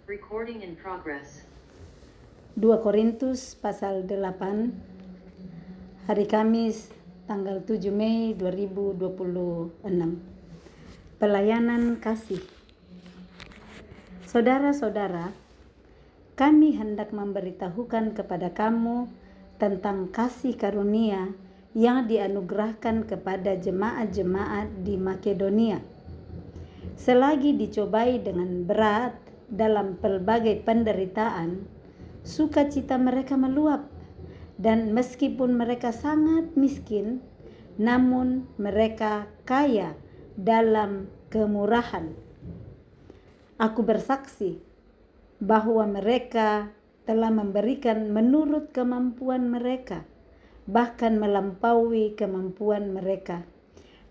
Recording in progress. 2 Korintus pasal 8, hari Kamis tanggal 7 Mei 2026. Pelayanan kasih. Saudara-saudara, kami hendak memberitahukan kepada kamu tentang kasih karunia yang dianugerahkan kepada jemaat-jemaat di Makedonia. Selagi dicobai dengan berat dalam pelbagai penderitaan, sukacita mereka meluap, dan meskipun mereka sangat miskin, namun mereka kaya dalam kemurahan. Aku bersaksi bahwa mereka telah memberikan menurut kemampuan mereka, bahkan melampaui kemampuan mereka.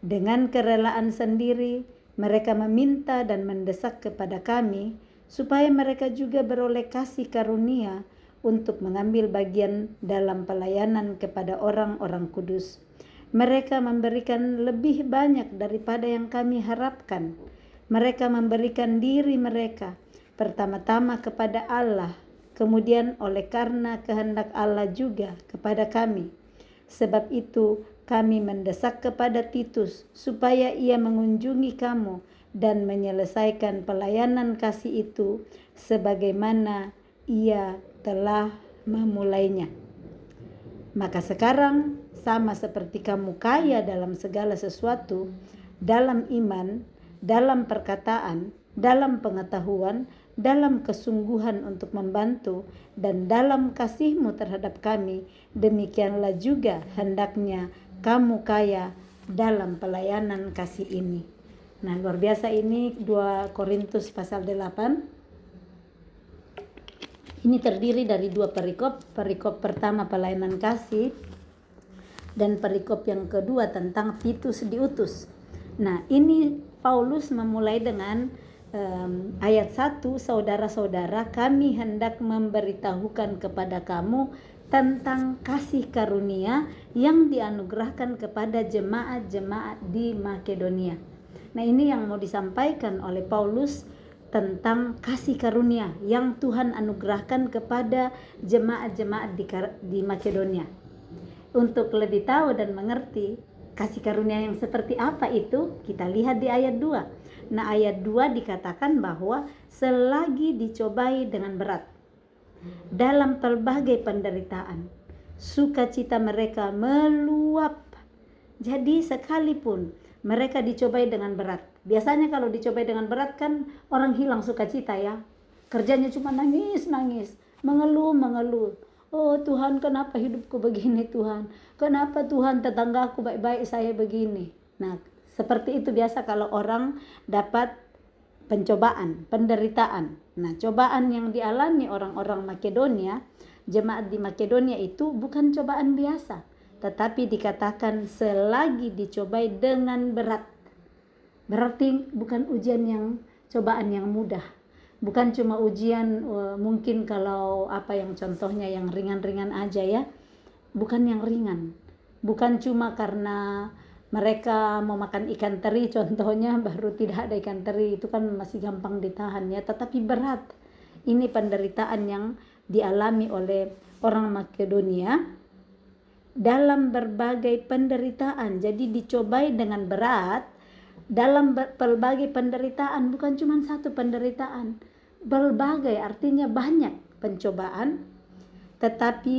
Dengan kerelaan sendiri, mereka meminta dan mendesak kepada kami supaya mereka juga beroleh kasih karunia untuk mengambil bagian dalam pelayanan kepada orang-orang kudus. Mereka memberikan lebih banyak daripada yang kami harapkan. Mereka memberikan diri mereka pertama-tama kepada Allah, kemudian oleh karena kehendak Allah juga kepada kami. Sebab itu kami mendesak kepada Titus supaya ia mengunjungi kamu dan menyelesaikan pelayanan kasih itu sebagaimana ia telah memulainya. Maka sekarang sama seperti kamu kaya dalam segala sesuatu, dalam iman, dalam perkataan, dalam pengetahuan, dalam kesungguhan untuk membantu, dan dalam kasihmu terhadap kami, demikianlah juga hendaknya kamu kaya dalam pelayanan kasih ini. Nah, luar biasa ini 2 Korintus pasal 8. Ini terdiri dari 2 perikop. Perikop pertama pelayanan kasih dan perikop yang kedua tentang Titus diutus. Nah, ini Paulus memulai dengan ayat 1, saudara-saudara, kami hendak memberitahukan kepada kamu tentang kasih karunia yang dianugerahkan kepada jemaat-jemaat di Makedonia. Nah, ini yang mau disampaikan oleh Paulus tentang kasih karunia yang Tuhan anugerahkan kepada jemaat-jemaat di Makedonia. Untuk lebih tahu dan mengerti kasih karunia yang seperti apa itu, kita lihat di ayat 2. Nah, ayat 2 dikatakan bahwa selagi dicobai dengan berat dalam pelbagai penderitaan, sukacita mereka meluap. Jadi sekalipun mereka dicobai dengan berat. Biasanya kalau dicobai dengan berat kan orang hilang sukacita ya. Kerjanya cuma nangis, mengeluh. Oh Tuhan, kenapa hidupku begini Tuhan? Kenapa Tuhan tetanggaku baik-baik, saya begini? Nah, seperti itu biasa kalau orang dapat pencobaan, penderitaan. Nah, cobaan yang dialami orang-orang Makedonia, jemaat di Makedonia itu bukan cobaan biasa, tetapi dikatakan selagi dicobai dengan berat. Berarti bukan ujian yang cobaan yang mudah. Bukan cuma ujian mungkin kalau yang contohnya yang ringan-ringan aja ya. Bukan yang ringan. Bukan cuma karena mereka mau makan ikan teri contohnya baru tidak ada ikan teri, itu kan masih gampang ditahan ya, tetapi berat. Ini penderitaan yang dialami oleh orang Makedonia dalam berbagai penderitaan. Jadi dicobai dengan berat dalam berbagai penderitaan, bukan cuma satu penderitaan, berbagai artinya banyak pencobaan. Tetapi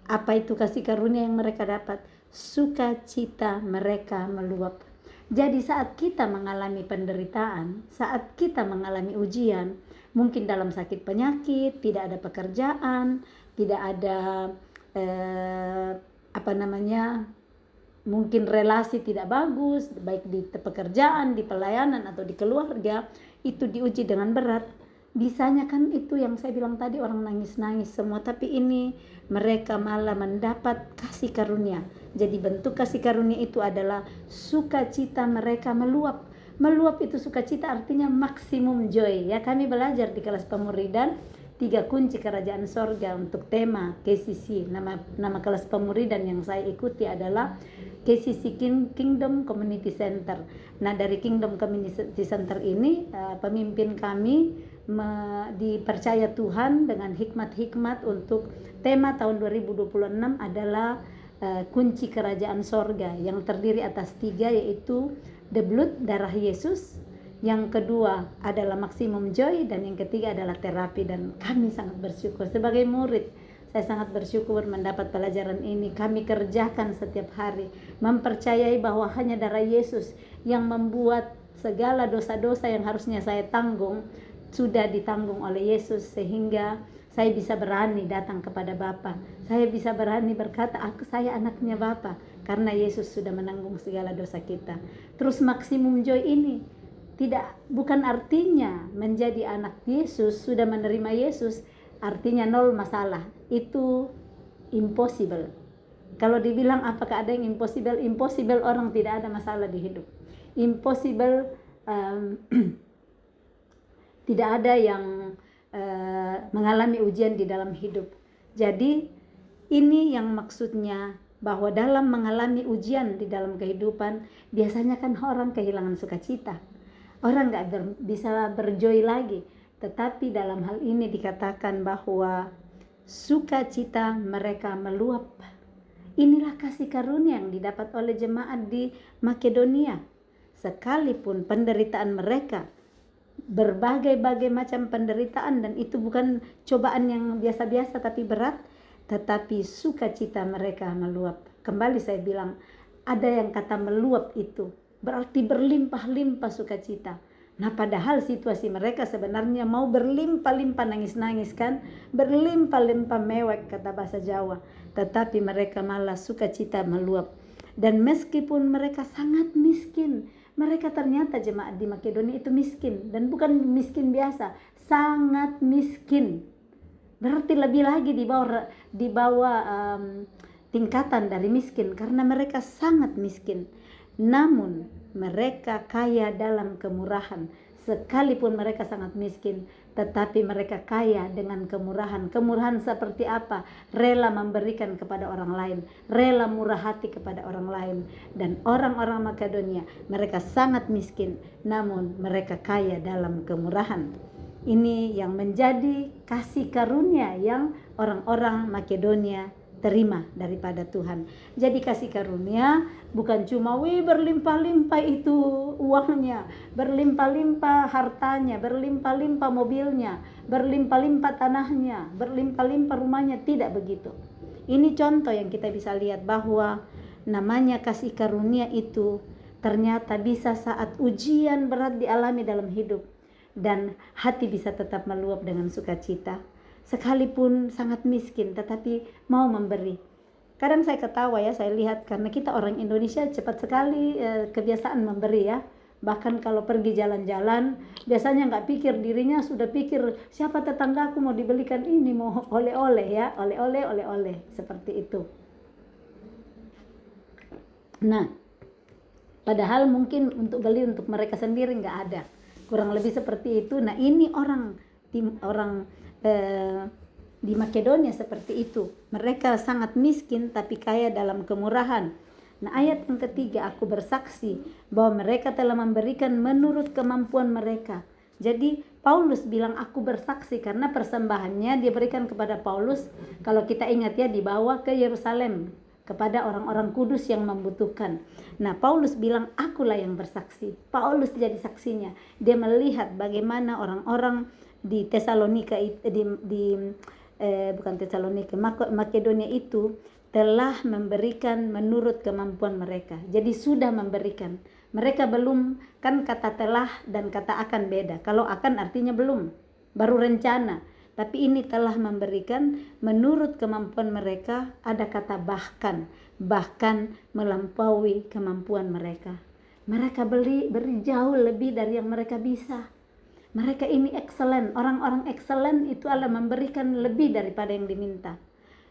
apa itu kasih karunia yang mereka dapat? Sukacita mereka meluap. Jadi saat kita mengalami penderitaan, saat kita mengalami ujian, mungkin dalam sakit penyakit, tidak ada pekerjaan, tidak ada mungkin relasi tidak bagus, baik di pekerjaan, di pelayanan, atau di keluarga, itu diuji dengan berat. Bisanya kan itu yang saya bilang tadi, orang nangis-nangis semua, tapi ini mereka malah mendapat kasih karunia. Jadi bentuk kasih karunia itu adalah sukacita mereka meluap. Meluap itu sukacita artinya maksimum joy. Ya, kami belajar di kelas pemuridan 3 kunci kerajaan sorga untuk tema KCC. Nama kelas pemuridan yang saya ikuti adalah KCC Kingdom Community Center. Nah, dari Kingdom Community Center ini pemimpin kami dipercaya Tuhan dengan hikmat-hikmat untuk tema tahun 2026 adalah kunci kerajaan sorga yang terdiri atas 3, yaitu the blood, darah Yesus, yang kedua adalah maximum joy, dan yang ketiga adalah terapi. Dan kami sangat bersyukur sebagai murid, saya sangat bersyukur mendapat pelajaran ini. Kami kerjakan setiap hari, mempercayai bahwa hanya darah Yesus yang membuat segala dosa-dosa yang harusnya saya tanggung sudah ditanggung oleh Yesus, sehingga saya bisa berani datang kepada Bapa. Saya bisa berani berkata, saya anaknya Bapa, karena Yesus sudah menanggung segala dosa kita. Terus maksimum joy ini bukan artinya menjadi anak Yesus, sudah menerima Yesus, artinya 0 masalah. Itu impossible. Kalau dibilang apakah ada yang impossible? Impossible orang tidak ada masalah di hidup. Impossible tidak ada yang mengalami ujian di dalam hidup. Jadi ini yang maksudnya bahwa dalam mengalami ujian di dalam kehidupan, biasanya kan orang kehilangan sukacita. Orang gak bisa berjoy lagi. Tetapi dalam hal ini dikatakan bahwa sukacita mereka meluap. Inilah kasih karunia yang didapat oleh jemaat di Makedonia. Sekalipun penderitaan mereka, berbagai-bagai macam penderitaan, dan itu bukan cobaan yang biasa-biasa tapi berat, tetapi sukacita mereka meluap. Kembali saya bilang, ada yang kata meluap itu berarti berlimpah-limpah sukacita. Nah, padahal situasi mereka sebenarnya mau berlimpah-limpah nangis-nangis kan, berlimpah-limpah mewek kata bahasa Jawa, tetapi mereka malah sukacita meluap. Dan meskipun mereka sangat miskin, mereka ternyata jemaat di Makedonia itu miskin, dan bukan miskin biasa, sangat miskin. Berarti lebih lagi di bawah tingkatan dari miskin, karena mereka sangat miskin. Namun mereka kaya dalam kemurahan. Sekalipun mereka sangat miskin, tetapi mereka kaya dengan kemurahan. Kemurahan seperti apa? Rela memberikan kepada orang lain, rela murah hati kepada orang lain. Dan orang-orang Makedonia, mereka sangat miskin, namun mereka kaya dalam kemurahan. Ini yang menjadi kasih karunia yang orang-orang Makedonia terima daripada Tuhan. Jadi kasih karunia bukan cuma berlimpah-limpah itu uangnya, berlimpah-limpah hartanya, berlimpah-limpah mobilnya, berlimpah-limpah tanahnya, berlimpah-limpah rumahnya. Tidak begitu. Ini contoh yang kita bisa lihat bahwa namanya kasih karunia itu ternyata bisa saat ujian berat dialami dalam hidup, dan hati bisa tetap meluap dengan sukacita. Sekalipun sangat miskin, tetapi mau memberi. Kadang saya ketawa ya, saya lihat karena kita orang Indonesia cepat sekali kebiasaan memberi ya. Bahkan kalau pergi jalan-jalan, biasanya nggak pikir dirinya, sudah pikir siapa tetanggaku mau dibelikan ini, mau oleh-oleh ya, oleh-oleh, seperti itu. Nah, padahal mungkin untuk beli untuk mereka sendiri nggak ada, kurang lebih seperti itu. Nah, ini orang di Makedonia seperti itu. Mereka sangat miskin tapi kaya dalam kemurahan. Nah, ayat yang ketiga, aku bersaksi bahwa mereka telah memberikan menurut kemampuan mereka. Jadi Paulus bilang aku bersaksi karena persembahannya dia berikan kepada Paulus. Kalau kita ingat ya, dibawa ke Yerusalem kepada orang-orang kudus yang membutuhkan. Nah, Paulus bilang akulah yang bersaksi. Paulus jadi saksinya. Dia melihat bagaimana orang-orang di Tesalonika, Makedonia itu telah memberikan menurut kemampuan mereka. Jadi sudah memberikan. Mereka belum, kan kata telah dan kata akan beda. Kalau akan artinya belum, baru rencana. Tapi ini telah memberikan menurut kemampuan mereka. Ada kata bahkan melampaui kemampuan mereka. Mereka beri jauh lebih dari yang mereka bisa. Mereka ini excellent. Orang-orang excellent itu adalah memberikan lebih daripada yang diminta,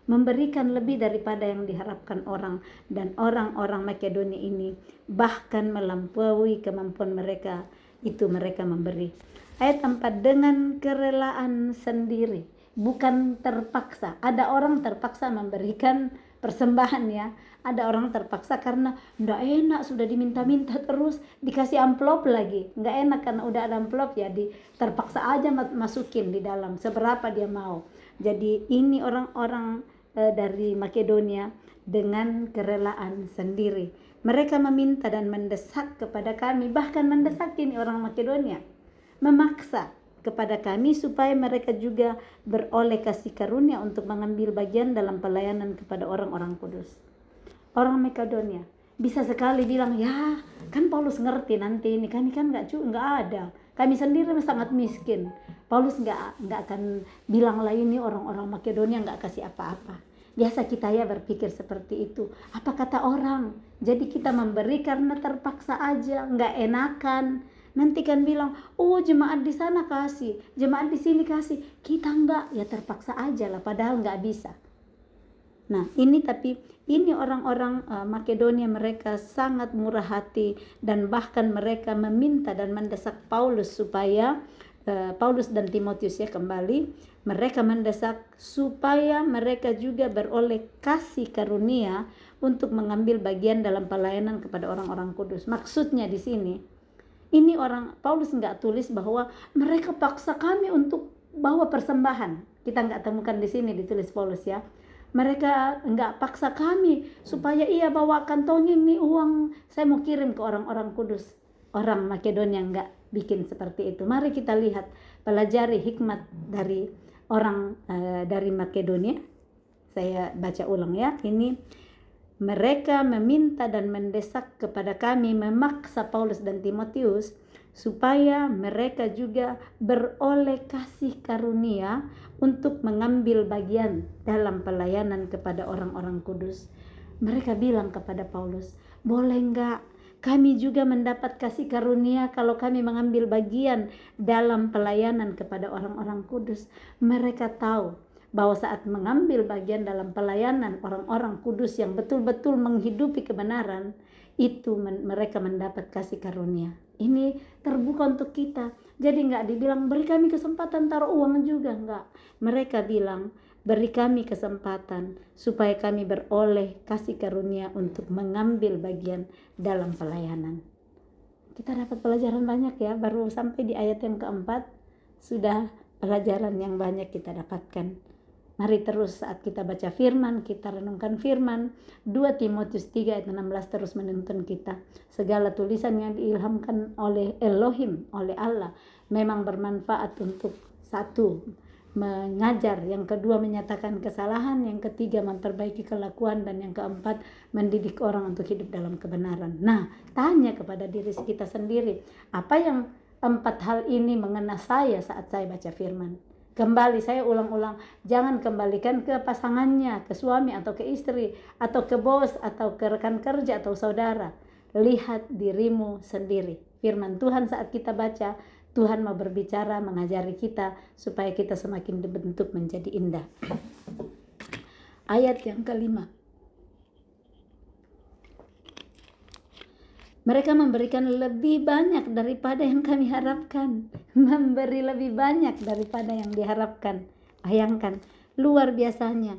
memberikan lebih daripada yang diharapkan orang. Dan orang-orang Makedonia ini bahkan melampaui kemampuan mereka, itu mereka memberi. Ayat 4, dengan kerelaan sendiri, bukan terpaksa. Ada orang terpaksa memberikan persembahan ya. Ada orang terpaksa karena nggak enak, sudah diminta-minta terus, dikasih amplop lagi. Nggak enak karena udah ada amplop ya, terpaksa aja masukin di dalam, seberapa dia mau. Jadi ini orang-orang dari Makedonia dengan kerelaan sendiri. Mereka meminta dan mendesak kepada kami, bahkan mendesak ini orang Makedonia, memaksa kepada kami supaya mereka juga beroleh kasih karunia untuk mengambil bagian dalam pelayanan kepada orang-orang kudus. Orang Makedonia bisa sekali bilang, ya kan Paulus ngerti nanti ini, kami kan nggak ada, kami sendiri sangat miskin. Paulus nggak akan bilang lah ini orang-orang Makedonia nggak kasih apa-apa. Biasa kita ya berpikir seperti itu. Apa kata orang? Jadi kita memberi karena terpaksa aja, nggak enakan. Nanti kan bilang, oh jemaat di sana kasih, jemaat di sini kasih. Kita enggak, ya terpaksa aja lah, padahal nggak bisa. Nah ini orang-orang Makedonia, mereka sangat murah hati dan bahkan mereka meminta dan mendesak Paulus supaya Paulus dan Timotius ya kembali, mereka mendesak supaya mereka juga beroleh kasih karunia untuk mengambil bagian dalam pelayanan kepada orang-orang kudus. Maksudnya di sini, ini orang Paulus nggak tulis bahwa mereka paksa kami untuk bawa persembahan. Kita nggak temukan di sini ditulis Paulus ya. Mereka nggak paksa kami supaya bawa kantongin nih uang, saya mau kirim ke orang-orang kudus. Orang Makedonia nggak bikin seperti itu. Mari kita lihat, pelajari hikmat dari orang dari Makedonia. Saya baca ulang ya. Ini mereka meminta dan mendesak kepada kami, memaksa Paulus dan Timotius supaya mereka juga beroleh kasih karunia untuk mengambil bagian dalam pelayanan kepada orang-orang kudus. Mereka bilang kepada Paulus, boleh enggak kami juga mendapat kasih karunia kalau kami mengambil bagian dalam pelayanan kepada orang-orang kudus. Mereka tahu bahwa saat mengambil bagian dalam pelayanan orang-orang kudus yang betul-betul menghidupi kebenaran, itu mereka mendapat kasih karunia. Ini terbuka untuk kita. Jadi enggak dibilang beri kami kesempatan taruh uang juga, enggak. Mereka bilang beri kami kesempatan supaya kami beroleh kasih karunia untuk mengambil bagian dalam pelayanan. Kita dapat pelajaran banyak ya, baru sampai di ayat yang keempat sudah pelajaran yang banyak kita dapatkan. Mari terus saat kita baca firman, kita renungkan firman. 2 Timotius 3 ayat 16 terus menuntun kita. Segala tulisan yang diilhamkan oleh Elohim, oleh Allah, memang bermanfaat untuk satu, mengajar, yang kedua menyatakan kesalahan, yang ketiga memperbaiki kelakuan, dan yang keempat mendidik orang untuk hidup dalam kebenaran. Nah, tanya kepada diri kita sendiri, apa yang 4 hal ini mengena saya saat saya baca firman? Kembali, saya ulang-ulang, jangan kembalikan ke pasangannya, ke suami atau ke istri, atau ke bos, atau ke rekan kerja, atau saudara. Lihat dirimu sendiri. Firman Tuhan saat kita baca, Tuhan mau berbicara, mengajari kita, supaya kita semakin dibentuk menjadi indah. Ayat yang kelima. Mereka memberikan lebih banyak daripada yang kami harapkan. Memberi lebih banyak daripada yang diharapkan. Bayangkan, luar biasanya.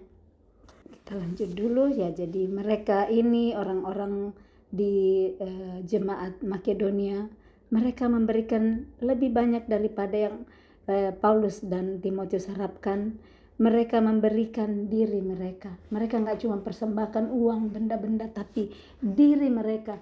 Kita lanjut dulu ya. Jadi mereka ini orang-orang di jemaat Makedonia. Mereka memberikan lebih banyak daripada yang Paulus dan Timotius harapkan. Mereka memberikan diri mereka. Mereka gak cuma persembahkan uang, benda-benda, tapi diri mereka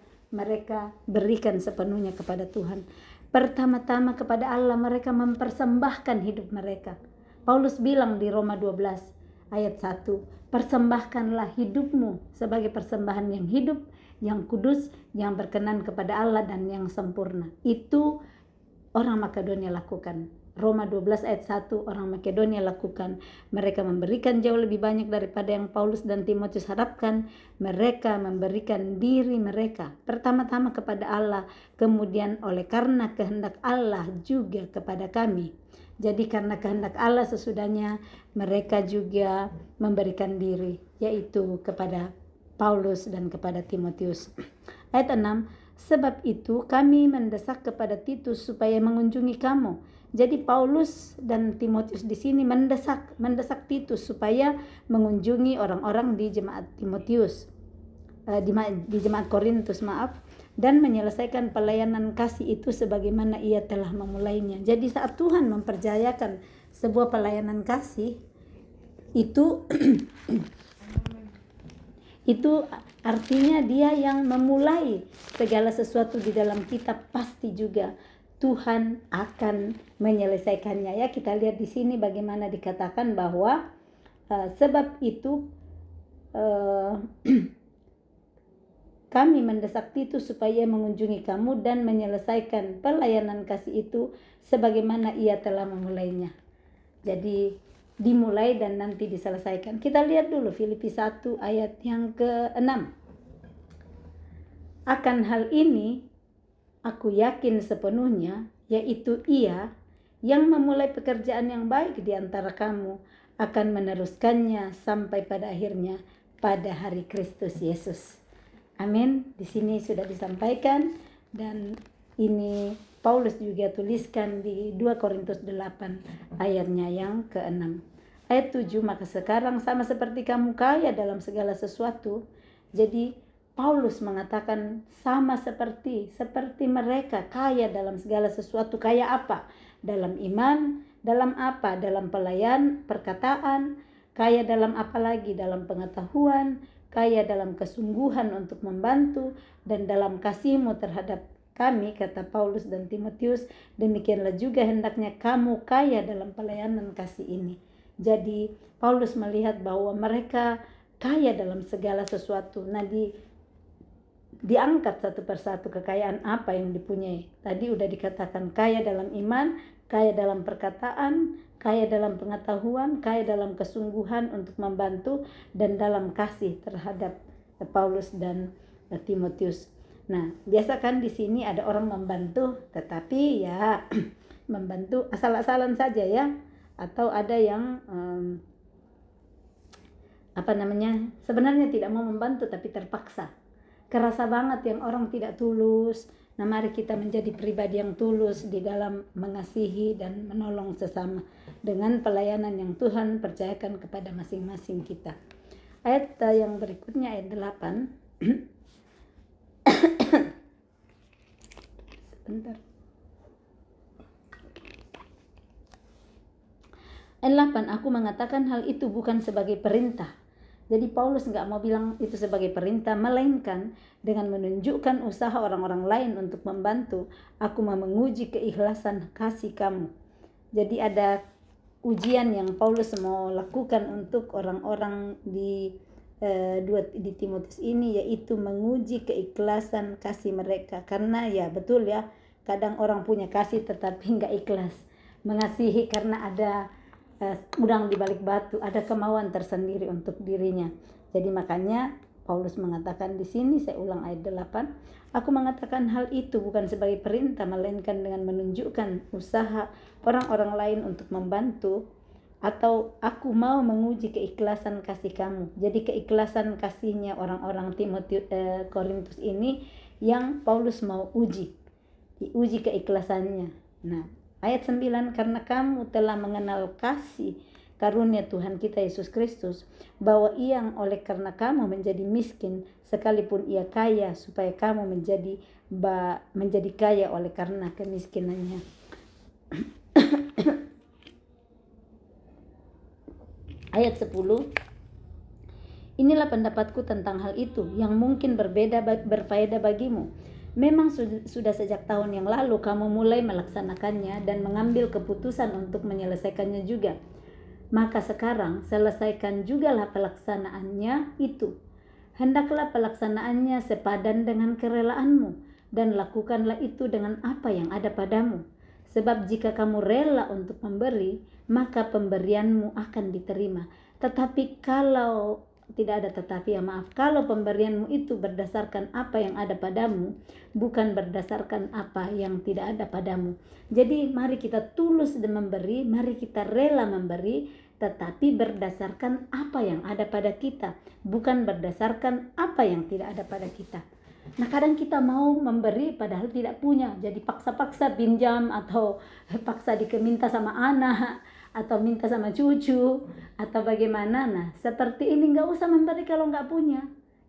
berikan sepenuhnya kepada Tuhan. Pertama-tama kepada Allah mereka mempersembahkan hidup mereka. Paulus bilang di Roma 12 ayat 1, persembahkanlah hidupmu sebagai persembahan yang hidup, yang kudus, yang berkenan kepada Allah dan yang sempurna. Itu orang Makedonia lakukan. Roma 12 ayat 1 orang Makedonia lakukan. Mereka memberikan jauh lebih banyak daripada yang Paulus dan Timotius harapkan. Mereka memberikan diri mereka pertama-tama kepada Allah, kemudian oleh karena kehendak Allah juga kepada kami. Jadi karena kehendak Allah sesudahnya mereka juga memberikan diri, yaitu kepada Paulus dan kepada Timotius. Ayat 6, sebab itu kami mendesak kepada Titus supaya mengunjungi kamu Jadi Paulus dan Timotius di sini mendesak Titus supaya mengunjungi orang-orang di jemaat Timotius, di jemaat Korintus, dan menyelesaikan pelayanan kasih itu sebagaimana ia telah memulainya. Jadi saat Tuhan mempercayakan sebuah pelayanan kasih itu itu artinya dia yang memulai segala sesuatu di dalam kita, pasti juga Tuhan akan menyelesaikannya. Ya, kita lihat di sini bagaimana dikatakan bahwa sebab itu kami mendesak Titus supaya mengunjungi kamu dan menyelesaikan pelayanan kasih itu sebagaimana ia telah memulainya. Jadi dimulai dan nanti diselesaikan. Kita lihat dulu Filipi 1 ayat yang ke-6. Akan hal ini aku yakin sepenuhnya, yaitu Ia yang memulai pekerjaan yang baik di antara kamu akan meneruskannya sampai pada akhirnya pada hari Kristus Yesus. Amin. Di sini sudah disampaikan, dan ini Paulus juga tuliskan di 2 Korintus 8 ayatnya yang ke-6. Ayat 7, maka sekarang sama seperti kamu kaya dalam segala sesuatu. Jadi Paulus mengatakan sama seperti mereka kaya dalam segala sesuatu. Kaya apa? Dalam iman, dalam apa? Dalam perkataan, kaya dalam apa lagi? Dalam pengetahuan, kaya dalam kesungguhan untuk membantu, dan dalam kasihmu terhadap kami, kata Paulus dan Timotius, demikianlah juga hendaknya kamu kaya dalam pelayanan kasih ini. Jadi Paulus melihat bahwa mereka kaya dalam segala sesuatu. Nah, diangkat satu persatu kekayaan apa yang dipunyai. Tadi udah dikatakan kaya dalam iman, kaya dalam perkataan, kaya dalam pengetahuan, kaya dalam kesungguhan untuk membantu, dan dalam kasih terhadap Paulus dan Timotius. Nah, biasa kan di sini ada orang membantu, tetapi ya membantu asal-asalan saja ya, atau ada yang sebenarnya tidak mau membantu tapi terpaksa. Kerasa banget yang orang tidak tulus. Nah, mari kita menjadi pribadi yang tulus di dalam mengasihi dan menolong sesama dengan pelayanan yang Tuhan percayakan kepada masing-masing kita. Ayat yang berikutnya, ayat 8. Sebentar. Ayat 8, aku mengatakan hal itu bukan sebagai perintah. Jadi Paulus nggak mau bilang itu sebagai perintah, melainkan dengan menunjukkan usaha orang-orang lain untuk membantu, aku mau menguji keikhlasan kasih kamu. Jadi ada ujian yang Paulus mau lakukan untuk orang-orang di Timotius ini, yaitu menguji keikhlasan kasih mereka. Karena ya betul ya, kadang orang punya kasih tetapi nggak ikhlas mengasihi karena ada udang di balik batu, ada kemauan tersendiri untuk dirinya. Jadi makanya Paulus mengatakan di sini, saya ulang ayat 8, aku mengatakan hal itu bukan sebagai perintah, melainkan dengan menunjukkan usaha orang-orang lain untuk membantu, atau aku mau menguji keikhlasan kasih kamu. Jadi keikhlasan kasihnya orang-orang Korintus ini yang Paulus mau diuji keikhlasannya. Nah, ayat 9, karena kamu telah mengenal kasih karunia Tuhan kita Yesus Kristus, bahwa Ia oleh karena kamu menjadi miskin sekalipun Ia kaya, supaya kamu menjadi kaya oleh karena kemiskinannya. Ayat 10, inilah pendapatku tentang hal itu yang mungkin berfaedah bagimu. Memang sudah sejak tahun yang lalu kamu mulai melaksanakannya dan mengambil keputusan untuk menyelesaikannya juga. Maka sekarang selesaikan jugalah pelaksanaannya itu. Hendaklah pelaksanaannya sepadan dengan kerelaanmu, dan lakukanlah itu dengan apa yang ada padamu. Sebab jika kamu rela untuk memberi, maka pemberianmu akan diterima. Tetapi kalau kalau pemberianmu itu berdasarkan apa yang ada padamu, bukan berdasarkan apa yang tidak ada padamu. Jadi mari kita tulus dan memberi, mari kita rela memberi, tetapi berdasarkan apa yang ada pada kita, bukan berdasarkan apa yang tidak ada pada kita. Nah kadang kita mau memberi padahal tidak punya, jadi paksa-paksa pinjam atau paksa minta sama anak atau minta sama cucu atau bagaimana. Nah seperti ini nggak usah memberi kalau nggak punya.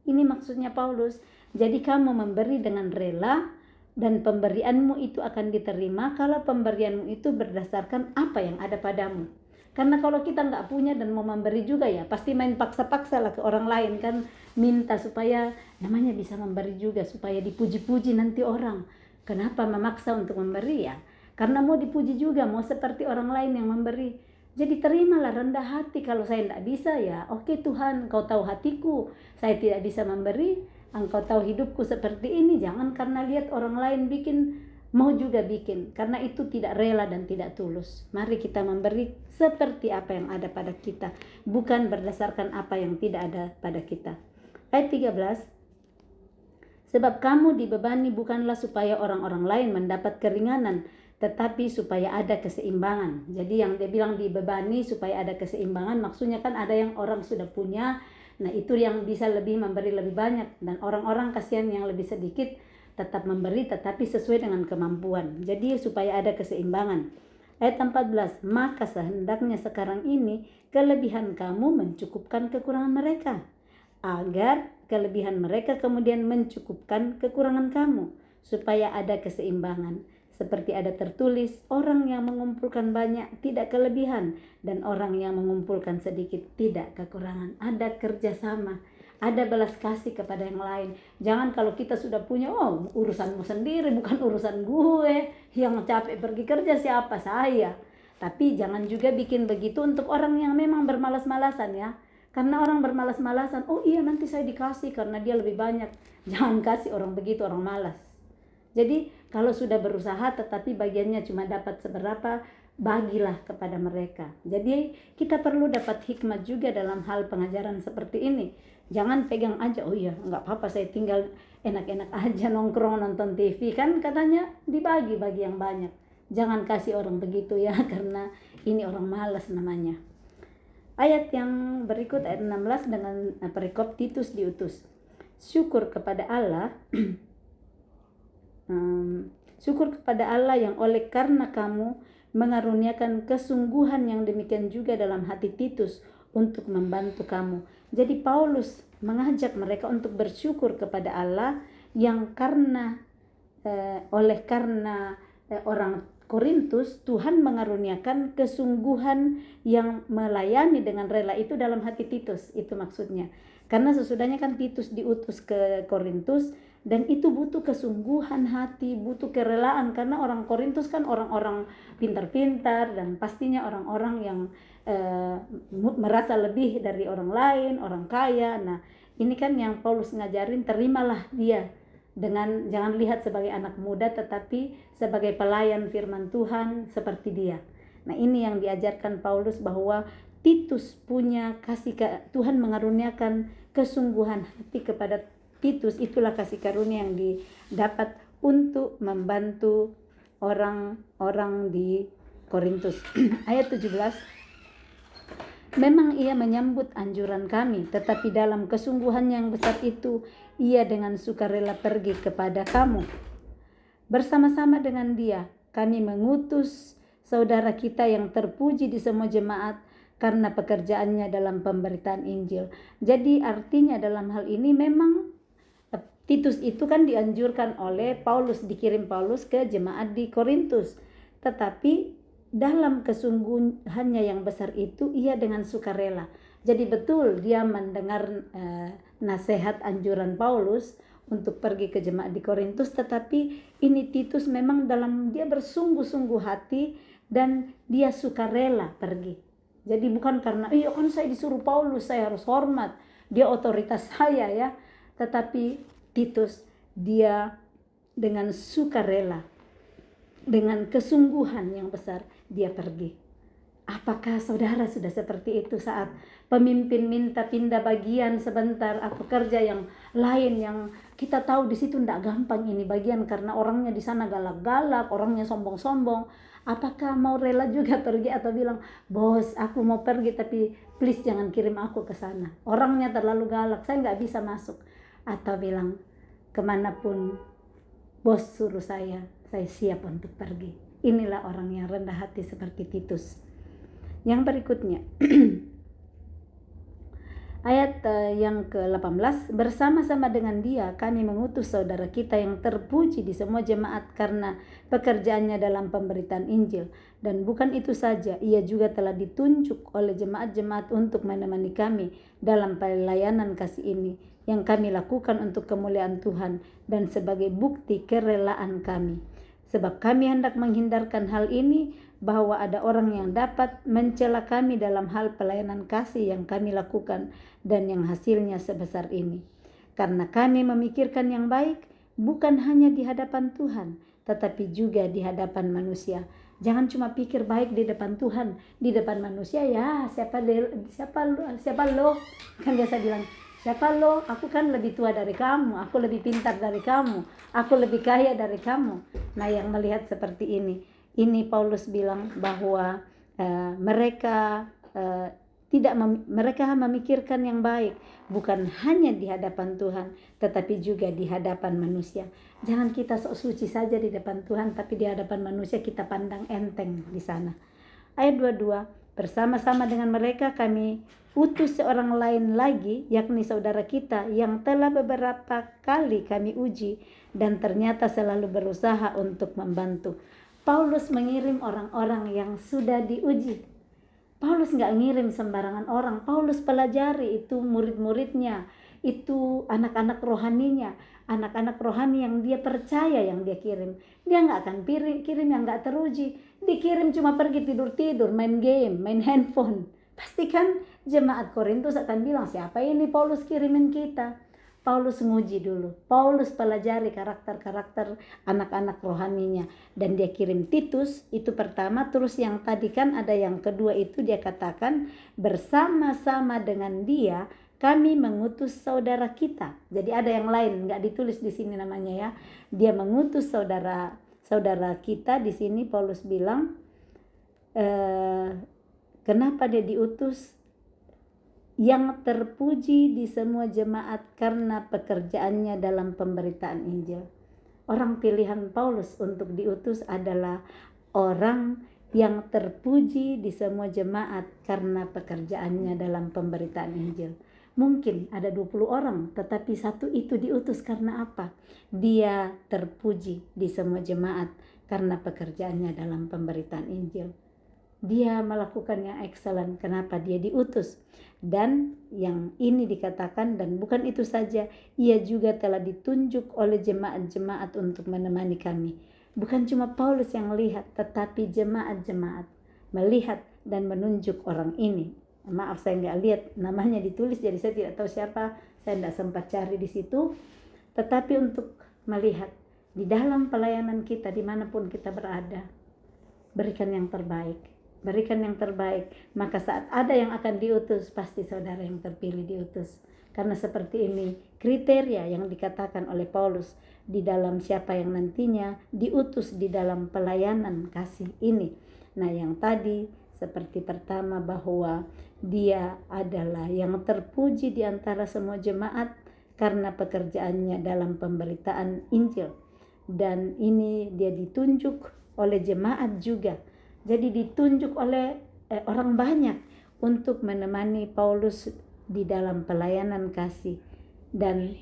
Ini maksudnya Paulus. Jadi kamu memberi dengan rela dan pemberianmu itu akan diterima kalau pemberianmu itu berdasarkan apa yang ada padamu. Karena kalau kita nggak punya dan mau memberi juga ya pasti main paksa-paksa lah ke orang lain kan, minta supaya namanya bisa memberi juga supaya dipuji-puji nanti orang. Kenapa memaksa untuk memberi ya? Karena mau dipuji juga, mau seperti orang lain yang memberi. Jadi terimalah rendah hati. Kalau saya tidak bisa ya oke Tuhan, Engkau tahu hatiku, saya tidak bisa memberi, Engkau tahu hidupku seperti ini. Jangan karena lihat orang lain bikin mau juga bikin, karena itu tidak rela dan tidak tulus. Mari kita memberi seperti apa yang ada pada kita, bukan berdasarkan apa yang tidak ada pada kita. Ayat 13, sebab kamu dibebani bukanlah supaya orang-orang lain mendapat keringanan, tetapi supaya ada keseimbangan. Jadi yang dia bilang dibebani supaya ada keseimbangan, maksudnya kan ada yang orang sudah punya, nah itu yang bisa lebih memberi lebih banyak, dan orang-orang kasihan yang lebih sedikit tetap memberi tetapi sesuai dengan kemampuan. Jadi supaya ada keseimbangan. Ayat 14, maka sehendaknya sekarang ini kelebihan kamu mencukupkan kekurangan mereka, agar kelebihan mereka kemudian mencukupkan kekurangan kamu, supaya ada keseimbangan. Seperti ada tertulis, orang yang mengumpulkan banyak tidak kelebihan, dan orang yang mengumpulkan sedikit tidak kekurangan. Ada kerjasama, ada balas kasih kepada yang lain. Jangan kalau kita sudah punya, oh urusanmu sendiri, bukan urusan gue, yang capek pergi kerja siapa, saya. Tapi jangan juga bikin begitu untuk orang yang memang bermalas-malasan ya. Karena orang bermalas-malasan, oh iya nanti saya dikasih karena dia lebih banyak. Jangan kasih orang begitu, orang malas. Jadi kalau sudah berusaha tetapi bagiannya cuma dapat seberapa, bagilah kepada mereka. Jadi kita perlu dapat hikmat juga dalam hal pengajaran seperti ini. Jangan pegang aja, oh iya nggak apa-apa saya tinggal enak-enak aja nongkrong nonton TV, kan katanya dibagi bagi yang banyak. Jangan kasih orang begitu ya, karena ini orang malas namanya. Ayat yang berikut ayat 16 dengan perikop Titus diutus. Syukur kepada Allah syukur kepada Allah yang oleh karena kamu mengaruniakan kesungguhan yang demikian juga dalam hati Titus untuk membantu kamu. Jadi Paulus mengajak mereka untuk bersyukur kepada Allah yang oleh karena orang Korintus, Tuhan mengaruniakan kesungguhan yang melayani dengan rela itu dalam hati Titus. Itu maksudnya. Karena sesudahnya kan Titus diutus ke Korintus, dan itu butuh kesungguhan hati, butuh kerelaan, karena orang Korintus kan orang-orang pintar-pintar dan pastinya orang-orang yang merasa lebih dari orang lain, orang kaya. Nah ini kan yang Paulus ngajarin, terimalah dia dengan jangan lihat sebagai anak muda tetapi sebagai pelayan firman Tuhan seperti dia. Nah ini yang diajarkan Paulus, bahwa Titus punya kasih, Tuhan mengaruniakan kesungguhan hati kepada Titus. Itulah kasih karunia yang didapat untuk membantu orang-orang di Korintus. Ayat 17, memang ia menyambut anjuran kami, tetapi dalam kesungguhan yang besar itu ia dengan sukarela pergi kepada kamu. Bersama-sama dengan dia kami mengutus saudara kita yang terpuji di semua jemaat karena pekerjaannya dalam pemberitaan Injil. Jadi artinya dalam hal ini memang Titus itu kan dianjurkan oleh Paulus, dikirim Paulus ke jemaat di Korintus. Tetapi dalam kesungguhannya yang besar itu ia dengan sukarela. Jadi betul dia mendengar nasihat anjuran Paulus untuk pergi ke jemaat di Korintus, tetapi ini Titus memang dalam dia bersungguh-sungguh hati dan dia sukarela pergi. Jadi bukan karena iya kan saya disuruh Paulus, saya harus hormat, dia otoritas saya ya. Tetapi Titus dia dengan sukarela, dengan kesungguhan yang besar dia pergi. Apakah saudara sudah seperti itu saat pemimpin minta pindah bagian sebentar atau kerja yang lain yang kita tahu di situ tidak gampang ini bagian karena orangnya di sana galak-galak, orangnya sombong-sombong. Apakah mau rela juga pergi atau bilang, bos aku mau pergi tapi please jangan kirim aku ke sana, orangnya terlalu galak, saya nggak bisa masuk. Atau bilang, kemanapun bos suruh saya siap untuk pergi. Inilah orang yang rendah hati seperti Titus. Yang berikutnya ayat yang ke-18, bersama-sama dengan dia kami mengutus saudara kita yang terpuji di semua jemaat karena pekerjaannya dalam pemberitaan Injil. Dan bukan itu saja, ia juga telah ditunjuk oleh jemaat-jemaat untuk menemani kami dalam pelayanan kasih ini yang kami lakukan untuk kemuliaan Tuhan dan sebagai bukti kerelaan kami. Sebab kami hendak menghindarkan hal ini, bahwa ada orang yang dapat mencela kami dalam hal pelayanan kasih yang kami lakukan dan yang hasilnya sebesar ini. Karena kami memikirkan yang baik bukan hanya di hadapan Tuhan, tetapi juga di hadapan manusia. Jangan cuma pikir baik di depan Tuhan, di depan manusia ya siapa lo, kan biasa bilang, siapa lo, aku kan lebih tua dari kamu, aku lebih pintar dari kamu, aku lebih kaya dari kamu. Nah, yang melihat seperti ini Paulus bilang bahwa mereka memikirkan yang baik bukan hanya di hadapan Tuhan tetapi juga di hadapan manusia. Jangan kita sok suci saja di depan Tuhan tapi di hadapan manusia kita pandang enteng di sana. Ayat 22, bersama-sama dengan mereka kami utus seorang lain lagi, yakni saudara kita yang telah beberapa kali kami uji dan ternyata selalu berusaha untuk membantu. Paulus mengirim orang-orang yang sudah diuji. Paulus nggak ngirim sembarangan orang. Paulus pelajari itu murid-muridnya, itu anak-anak rohaninya, anak-anak rohani yang dia percaya yang dia kirim. Dia nggak akan kirim yang nggak teruji. Dikirim cuma pergi tidur-tidur, main game, main handphone. Pastikan jemaat Korintus akan bilang, siapa ini Paulus kirimin kita? Paulus nguji dulu. Paulus pelajari karakter-karakter anak-anak rohaninya. Dan dia kirim Titus, itu pertama. Terus yang tadi kan ada yang kedua itu dia katakan, bersama-sama dengan dia kami mengutus saudara kita. Jadi ada yang lain, nggak ditulis di sini namanya ya. Dia mengutus saudara kita di sini. Paulus bilang, kenapa dia diutus? Yang terpuji di semua jemaat karena pekerjaannya dalam pemberitaan Injil. Orang pilihan Paulus untuk diutus adalah orang yang terpuji di semua jemaat karena pekerjaannya dalam pemberitaan Injil. Mungkin ada 20 orang, tetapi satu itu diutus karena apa? Dia terpuji di semua jemaat karena pekerjaannya dalam pemberitaan Injil. Dia melakukan yang excellent. Kenapa dia diutus? Dan yang ini dikatakan, dan bukan itu saja, ia juga telah ditunjuk oleh jemaat-jemaat untuk menemani kami. Bukan cuma Paulus yang melihat, tetapi jemaat-jemaat melihat dan menunjuk orang ini. Maaf, saya nggak lihat namanya ditulis, jadi saya tidak tahu siapa. Saya tidak sempat cari di situ. Tetapi untuk melihat di dalam pelayanan kita, dimanapun kita berada, berikan yang terbaik. Berikan yang terbaik, maka saat ada yang akan diutus, pasti saudara yang terpilih diutus. Karena seperti ini kriteria yang dikatakan oleh Paulus di dalam siapa yang nantinya diutus di dalam pelayanan kasih ini. Nah, yang tadi seperti pertama bahwa dia adalah yang terpuji di antara semua jemaat karena pekerjaannya dalam pemberitaan Injil. Dan ini dia ditunjuk oleh jemaat juga. Jadi ditunjuk oleh orang banyak untuk menemani Paulus di dalam pelayanan kasih. Dan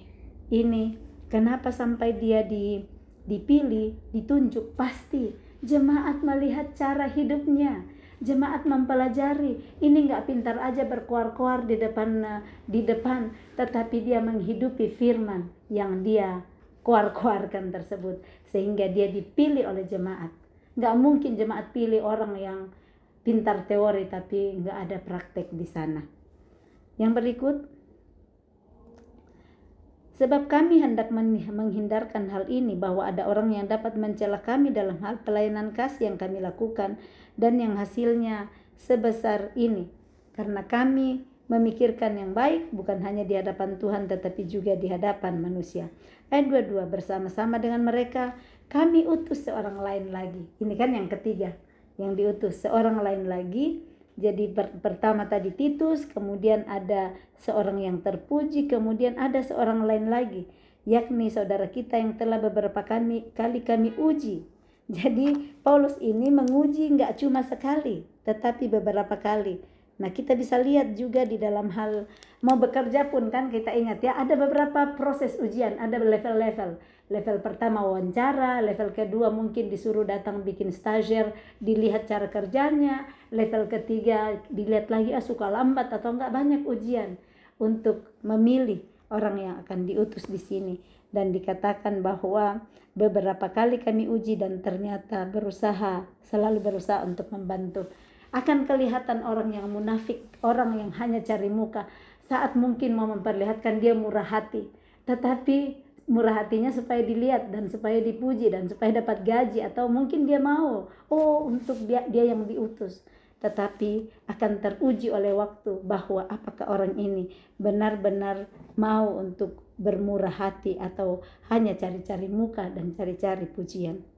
ini kenapa sampai dia dipilih, ditunjuk? Pasti jemaat melihat cara hidupnya. Jemaat mempelajari. Ini nggak pintar aja berkoar-koar di depan, tetapi dia menghidupi firman yang dia koar-koarkan tersebut. Sehingga dia dipilih oleh jemaat. Nggak mungkin jemaat pilih orang yang pintar teori tapi nggak ada praktek di sana. Yang berikut, sebab kami hendak menghindarkan hal ini, bahwa ada orang yang dapat mencela kami dalam hal pelayanan kasih yang kami lakukan dan yang hasilnya sebesar ini. Karena kami memikirkan yang baik bukan hanya di hadapan Tuhan tetapi juga di hadapan manusia. Ayat 22, bersama-sama dengan mereka kami utus seorang lain lagi. Ini kan yang ketiga yang diutus, seorang lain lagi. Jadi pertama tadi Titus, kemudian ada seorang yang terpuji, kemudian ada seorang lain lagi. yakni saudara kita yang telah beberapa kali kami uji. Jadi Paulus ini menguji nggak cuma sekali, tetapi beberapa kali. Nah, kita bisa lihat juga di dalam hal mau bekerja pun kan, kita ingat ya, ada beberapa proses ujian, ada level-level. Level pertama wawancara, level kedua mungkin disuruh datang bikin stagiaire, dilihat cara kerjanya, level ketiga dilihat lagi suka lambat atau enggak, banyak ujian untuk memilih orang yang akan diutus di sini. Dan dikatakan bahwa beberapa kali kami uji dan ternyata selalu berusaha untuk membantu. Akan kelihatan orang yang munafik, orang yang hanya cari muka, saat mungkin mau memperlihatkan dia murah hati, tetapi murah hatinya supaya dilihat dan supaya dipuji dan supaya dapat gaji, atau mungkin dia mau untuk dia yang diutus, tetapi akan teruji oleh waktu bahwa apakah orang ini benar-benar mau untuk bermurah hati atau hanya cari-cari muka dan cari-cari pujian.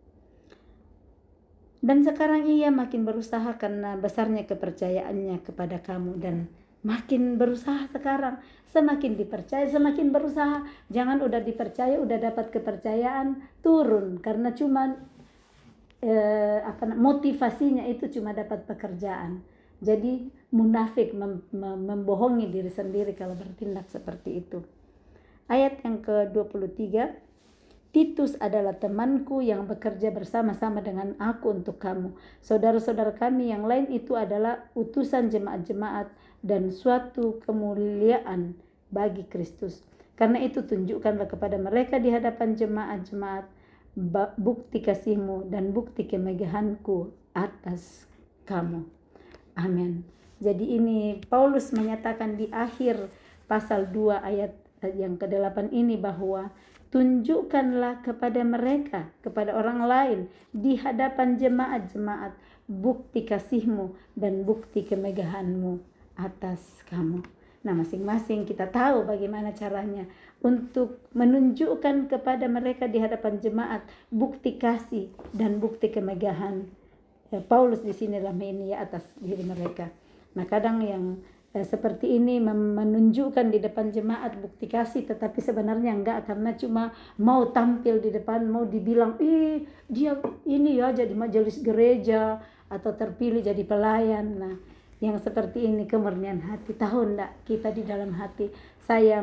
Dan sekarang ia makin berusaha karena besarnya kepercayaannya kepada kamu, dan makin berusaha sekarang, semakin dipercaya, semakin berusaha. Jangan udah dipercaya, udah dapat kepercayaan, turun karena cuma motivasinya itu cuma dapat pekerjaan. Jadi munafik, membohongi diri sendiri kalau bertindak seperti itu. Ayat yang ke-23, Titus adalah temanku yang bekerja bersama-sama dengan aku untuk kamu. Saudara-saudara kami yang lain itu adalah utusan jemaat-jemaat dan suatu kemuliaan bagi Kristus. Karena itu tunjukkanlah kepada mereka di hadapan jemaat-jemaat bukti kasihmu dan bukti kemegahanku atas kamu. Amin. Jadi ini Paulus menyatakan di akhir pasal 2 ayat yang ke-8 ini bahwa tunjukkanlah kepada mereka, kepada orang lain di hadapan jemaat-jemaat bukti kasihmu dan bukti kemegahanmu atas kamu. Nah, masing-masing kita tahu bagaimana caranya untuk menunjukkan kepada mereka di hadapan jemaat bukti kasih dan bukti kemegahan Paulus di sini dalam ini ya atas diri mereka. Nah, kadang yang seperti ini menunjukkan di depan jemaat bukti kasih, tetapi sebenarnya enggak, karena cuma mau tampil di depan, mau dibilang dia ini ya jadi majelis gereja atau terpilih jadi pelayan. Nah, yang seperti ini kemurnian hati. Tahu enggak kita di dalam hati, saya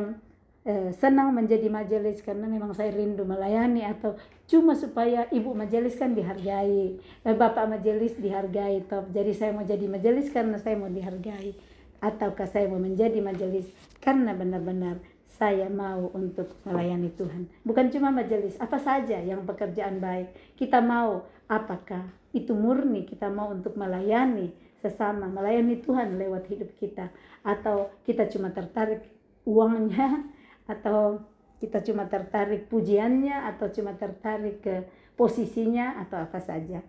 senang menjadi majelis karena memang saya rindu melayani, atau cuma supaya ibu majelis kan dihargai, bapak majelis dihargai, jadi saya mau jadi majelis karena saya mau dihargai, ataukah saya mau menjadi majelis karena benar-benar saya mau untuk melayani Tuhan. Bukan cuma majelis, apa saja yang pekerjaan baik kita mau, apakah itu murni kita mau untuk melayani sesama, melayani Tuhan lewat hidup kita, atau kita cuma tertarik uangnya, atau kita cuma tertarik pujiannya, atau cuma tertarik ke posisinya, atau apa saja.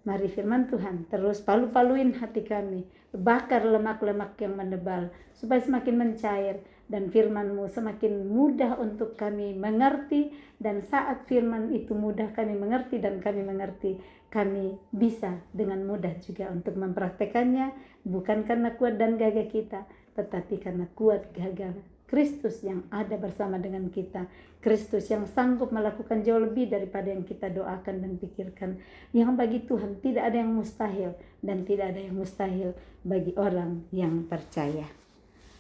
Mari firman Tuhan terus palu-paluin hati kami, bakar lemak-lemak yang menebal supaya semakin mencair, dan firman-Mu semakin mudah untuk kami mengerti, dan saat firman itu mudah kami mengerti dan kami mengerti, kami bisa dengan mudah juga untuk mempraktekannya, bukan karena kuat dan gagah kita, tetapi karena kuat gagah Kristus yang ada bersama dengan kita, Kristus yang sanggup melakukan jauh lebih daripada yang kita doakan dan pikirkan, yang bagi Tuhan tidak ada yang mustahil, dan tidak ada yang mustahil bagi orang yang percaya.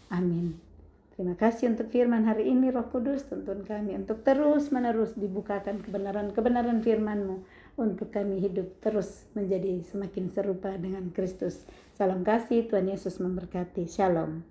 Amin. Terima kasih untuk firman hari ini. Roh Kudus, tuntun kami untuk terus menerus dibukakan kebenaran-kebenaran firman-Mu, untuk kami hidup terus menjadi semakin serupa dengan Kristus. Salam kasih, Tuhan Yesus memberkati. Shalom.